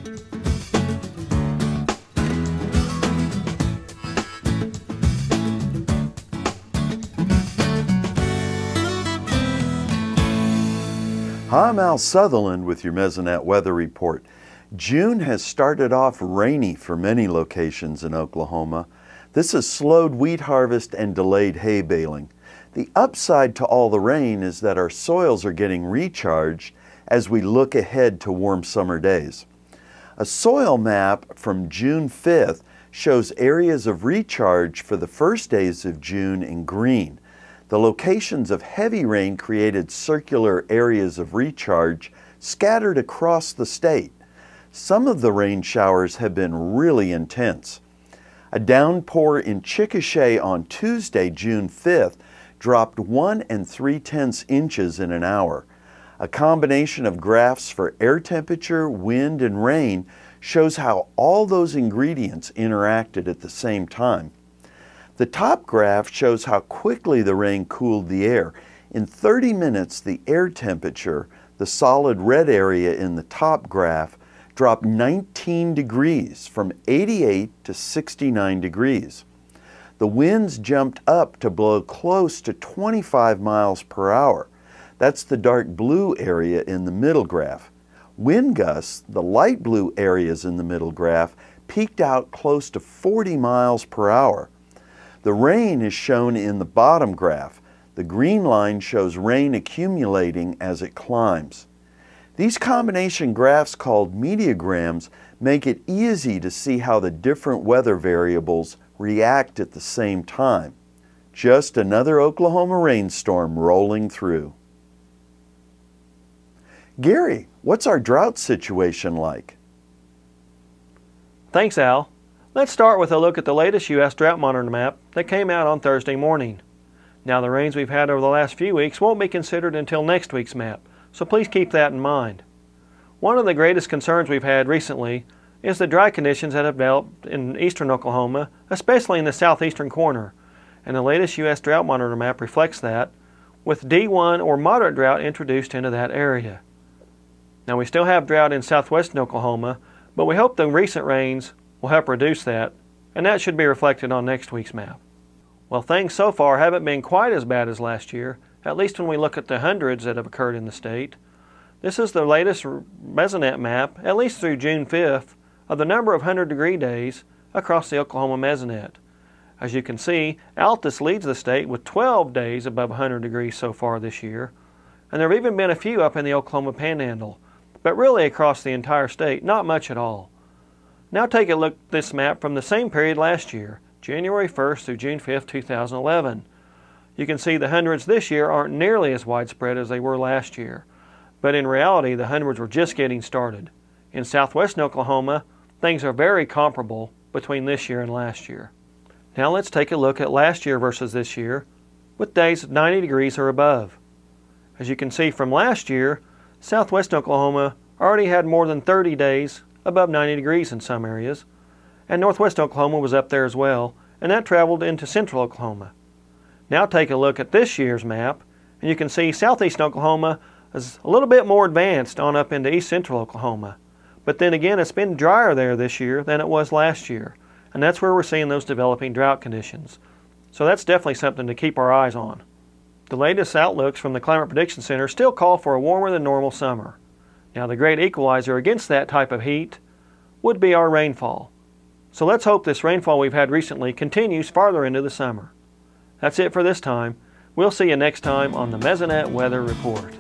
Hi, I'm Al Sutherland with your Mesonet Weather Report. June has started off rainy for many locations in Oklahoma. This has slowed wheat harvest and delayed hay baling. The upside to all the rain is that our soils are getting recharged as we look ahead to warm summer days. A soil map from June 5th shows areas of recharge for the first days of June in green. The locations of heavy rain created circular areas of recharge scattered across the state. Some of the rain showers have been really intense. A downpour in Chickasha on Tuesday, June 5th, dropped 1 3/10 inches in an hour. A combination of graphs for air temperature, wind, and rain shows how all those ingredients interacted at the same time. The top graph shows how quickly the rain cooled the air. In 30 minutes, the air temperature, the solid red area in the top graph, dropped 19 degrees from 88 to 69 degrees. The winds jumped up to blow close to 25 miles per hour. That's the dark blue area in the middle graph. Wind gusts, the light blue areas in the middle graph, peaked out close to 40 miles per hour. The rain is shown in the bottom graph. The green line shows rain accumulating as it climbs. These combination graphs called mediograms make it easy to see how the different weather variables react at the same time. Just another Oklahoma rainstorm rolling through. Gary, what's our drought situation like? Thanks, Al. Let's start with a look at the latest U.S. drought monitor map that came out on Thursday morning. Now, the rains we've had over the last few weeks won't be considered until next week's map, so please keep that in mind. One of the greatest concerns we've had recently is the dry conditions that have developed in eastern Oklahoma, especially in the southeastern corner, and the latest U.S. drought monitor map reflects that, with D1 or moderate drought introduced into that area. Now, we still have drought in southwestern Oklahoma, but we hope the recent rains will help reduce that, and that should be reflected on next week's map. Well, things so far haven't been quite as bad as last year, at least when we look at the hundreds that have occurred in the state. This is the latest Mesonet map, at least through June 5th, of the number of 100-degree days across the Oklahoma Mesonet. As you can see, Altus leads the state with 12 days above 100 degrees so far this year, and there have even been a few up in the Oklahoma Panhandle, but really across the entire state, not much at all. Now take a look at this map from the same period last year, January 1st through June 5th, 2011. You can see the hundreds this year aren't nearly as widespread as they were last year, but in reality the hundreds were just getting started. In southwestern Oklahoma, things are very comparable between this year and last year. Now let's take a look at last year versus this year with days of 90 degrees or above. As you can see from last year, southwestern Oklahoma already had more than 30 days above 90 degrees in some areas, and northwest Oklahoma was up there as well, and that traveled into central Oklahoma. Now take a look at this year's map, and you can see southeast Oklahoma is a little bit more advanced on up into east central Oklahoma. But then again, it's been drier there this year than it was last year, and that's where we're seeing those developing drought conditions. So that's definitely something to keep our eyes on. The latest outlooks from the Climate Prediction Center still call for a warmer than normal summer. Now, the great equalizer against that type of heat would be our rainfall. So let's hope this rainfall we've had recently continues farther into the summer. That's it for this time. We'll see you next time on the Mesonet Weather Report.